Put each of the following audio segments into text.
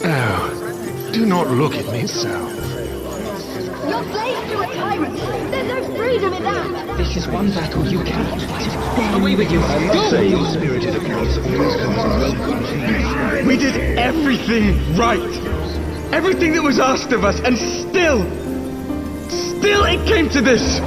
Oh, do not look at me so. You're slaves to a tyrant. There's no freedom in that. This is one battle you cannot fight. Away with you. I must say your spirited accounts always come from well. We did everything right. Everything that was asked of us, and still it came to this.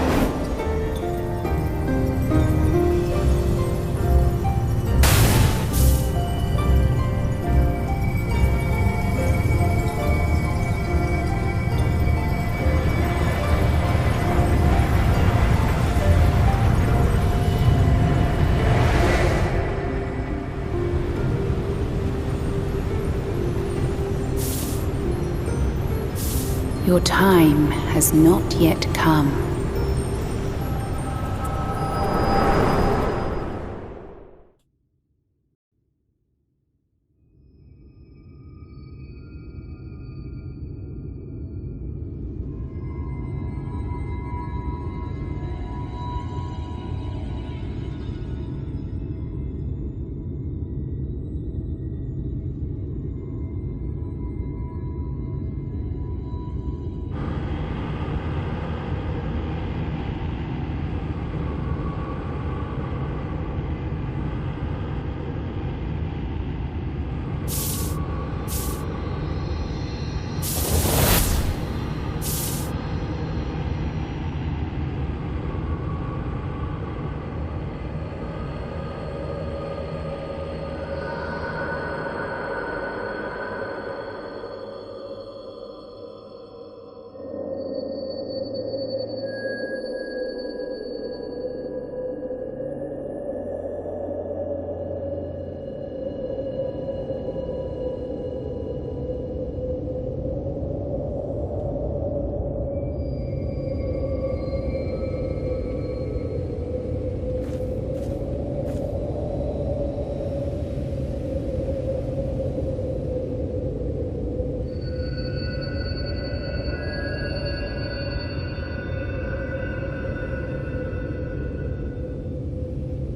Your time has not yet come.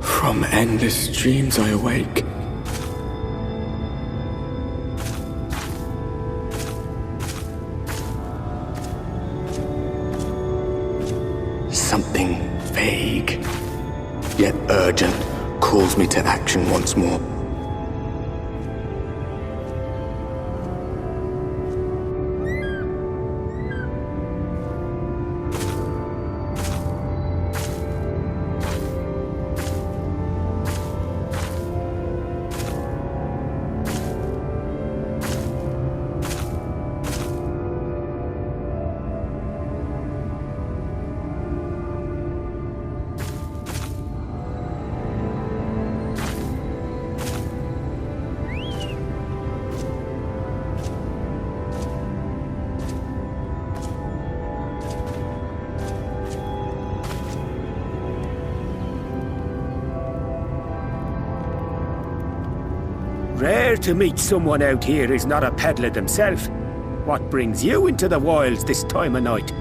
From endless dreams I awake. Something vague, yet urgent, calls me to action once more. Rare to meet someone out here who's not a peddler themselves. What brings you into the wilds this time of night?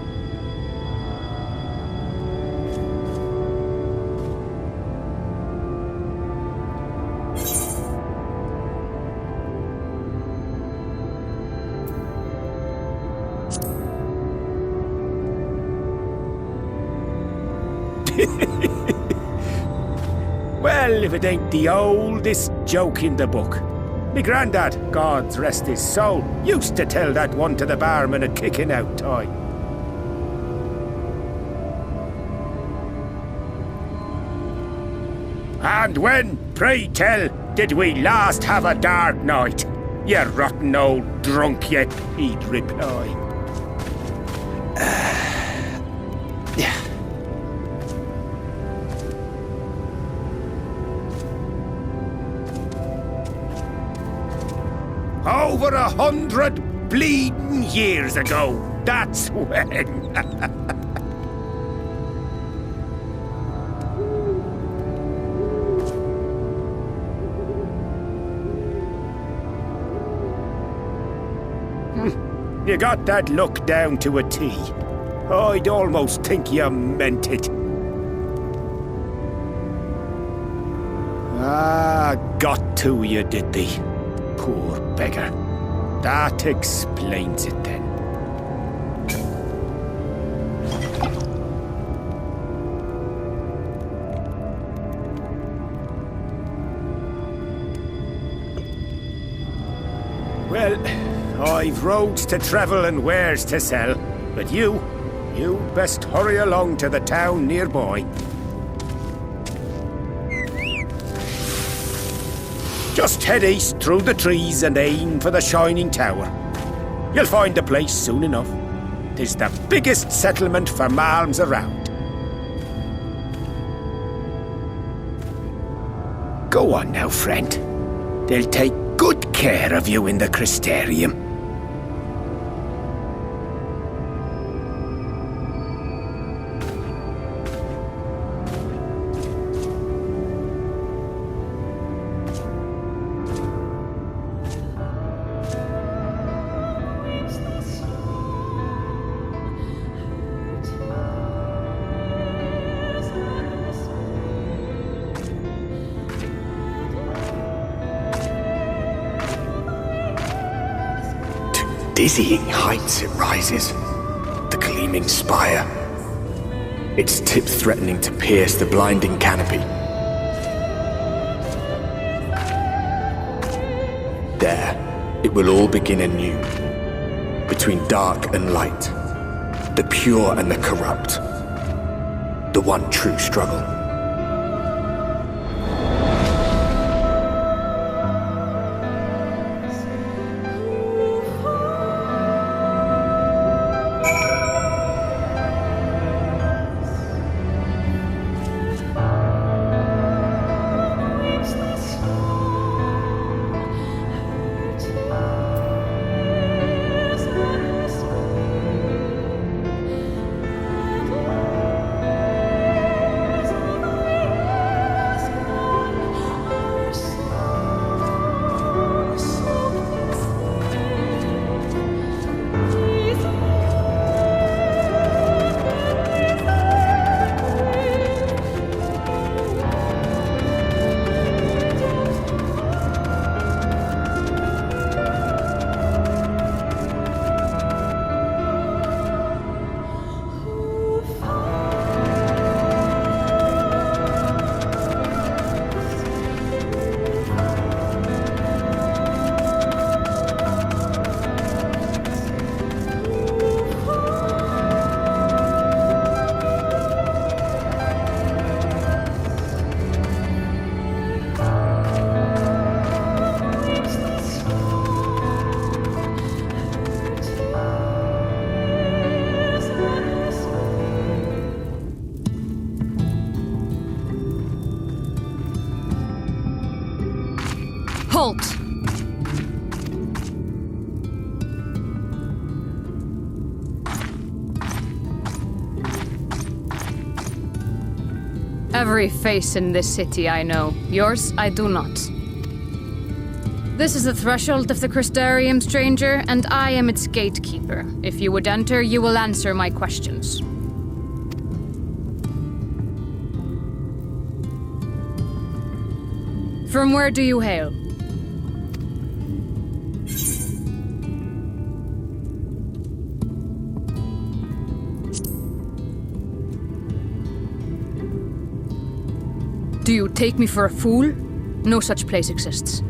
Well, if it ain't the oldest joke in the book. Me grandad, God rest his soul, used to tell that one to the barman at kicking out time. And when, pray tell, did we last have a dark night? You rotten old drunk yet, he'd reply. Yeah. Over 100 bleeding years ago, that's when. You got that look down to a T. I'd almost think you meant it. Ah, got to you, did they? Poor beggar. That explains it then. Well, I've roads to travel and wares to sell, but you best hurry along to the town nearby. Just head east through the trees and aim for the Shining Tower. You'll find the place soon enough. 'Tis the biggest settlement for malms around. Go on now, friend. They'll take good care of you in the Crystarium. Dizzying heights it rises, the gleaming spire, its tip threatening to pierce the blinding canopy. There, it will all begin anew, between dark and light, the pure and the corrupt, the one true struggle. Halt! Every face in this city I know. Yours, I do not. This is the threshold of the Crystarium, stranger, and I am its gatekeeper. If you would enter, you will answer my questions. From where do you hail? Do you take me for a fool? No such place exists.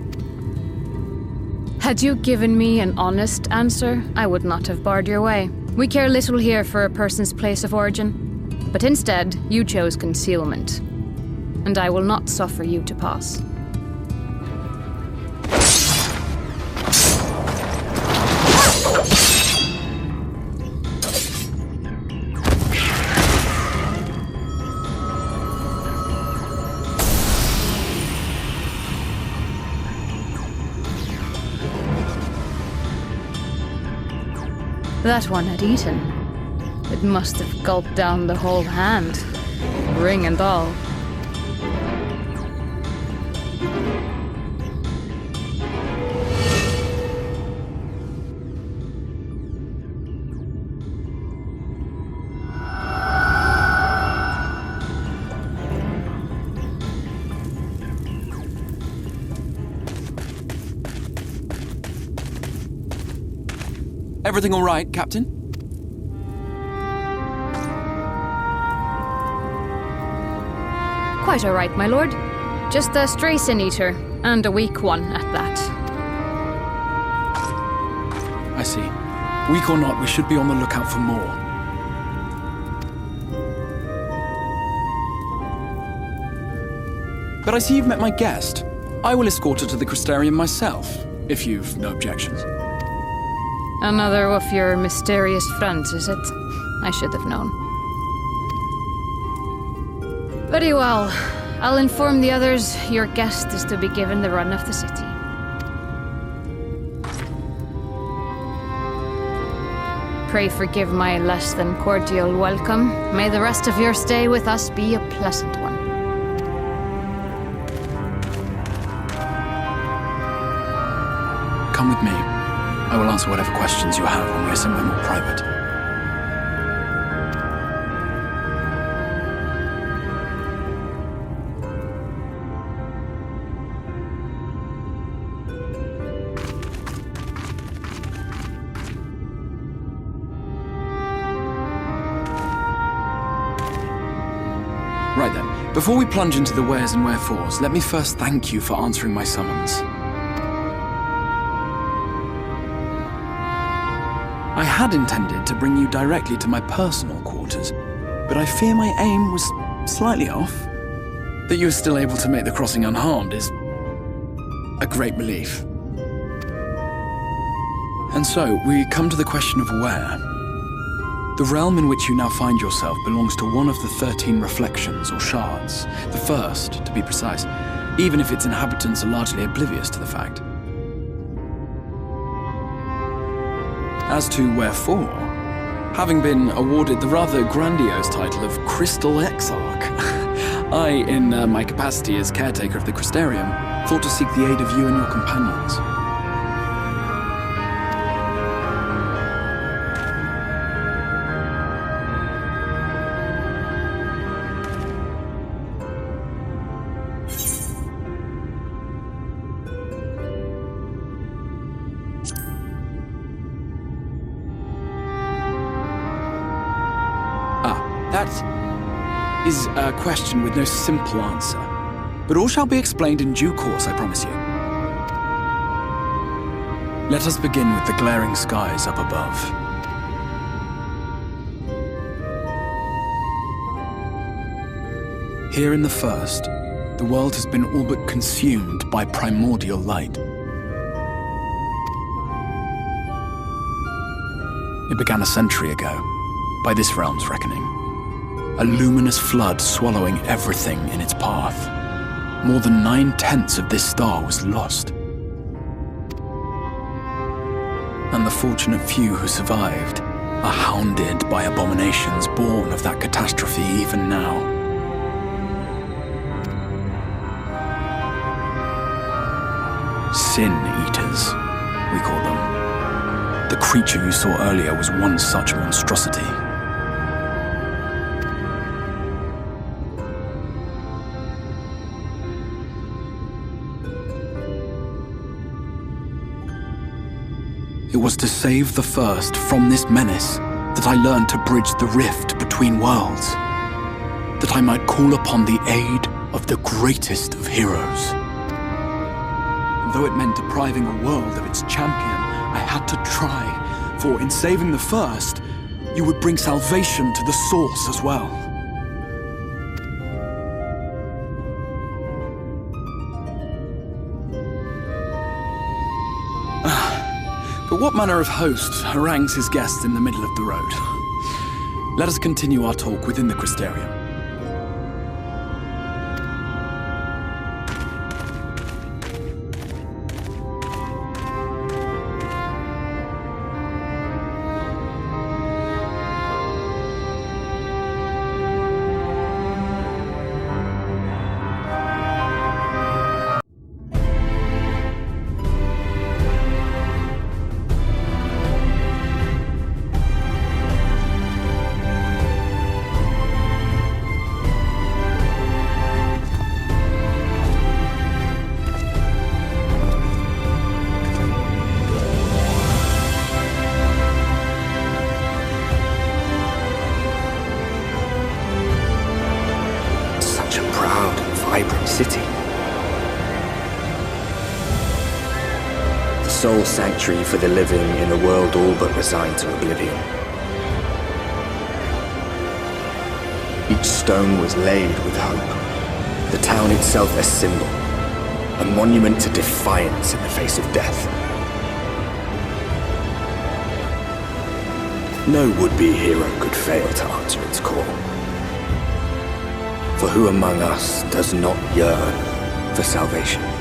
Had you given me an honest answer, I would not have barred your way. We care little here for a person's place of origin, but instead, you chose concealment. And I will not suffer you to pass. That one had eaten. It must have gulped down the whole hand, ring and all. Everything all right, Captain? Quite all right, my lord. Just a stray sin-eater, and a weak one at that. I see. Weak or not, we should be on the lookout for more. But I see you've met my guest. I will escort her to the Crystarium myself, if you've no objections. Another of your mysterious friends, is it? I should have known. Very well. I'll inform the others your guest is to be given the run of the city. Pray forgive my less than cordial welcome. May the rest of your stay with us be a pleasant one. Come with me. I will answer whatever questions you have when we are somewhere more private. Right then, before we plunge into the wheres and wherefores, let me first thank you for answering my summons. I had intended to bring you directly to my personal quarters, but I fear my aim was slightly off. That you are still able to make the crossing unharmed is a great relief. And so, we come to the question of where. The realm in which you now find yourself belongs to one of the 13 reflections, or shards. The first, to be precise, even if its inhabitants are largely oblivious to the fact. As to wherefore, having been awarded the rather grandiose title of Crystal Exarch, I, in my capacity as caretaker of the Crystarium, thought to seek the aid of you and your companions. That is a question with no simple answer. But all shall be explained in due course, I promise you. Let us begin with the glaring skies up above. Here in the first, the world has been all but consumed by primordial light. It began a century ago, by this realm's reckoning. A luminous flood swallowing everything in its path. More than 9/10 of this star was lost. And the fortunate few who survived are hounded by abominations born of that catastrophe even now. Sin Eaters, we call them. The creature you saw earlier was one such monstrosity. It was to save the first from this menace that I learned to bridge the rift between worlds, that I might call upon the aid of the greatest of heroes. And though it meant depriving a world of its champion, I had to try, for in saving the first, you would bring salvation to the source as well. But what manner of host harangues his guests in the middle of the road? Let us continue our talk within the Crystarium. vibrant city. The sole sanctuary for the living in a world all but resigned to oblivion. Each stone was laid with hope. The town itself a symbol, a monument to defiance in the face of death. No would-be hero could fail to answer its call. For who among us does not yearn for salvation?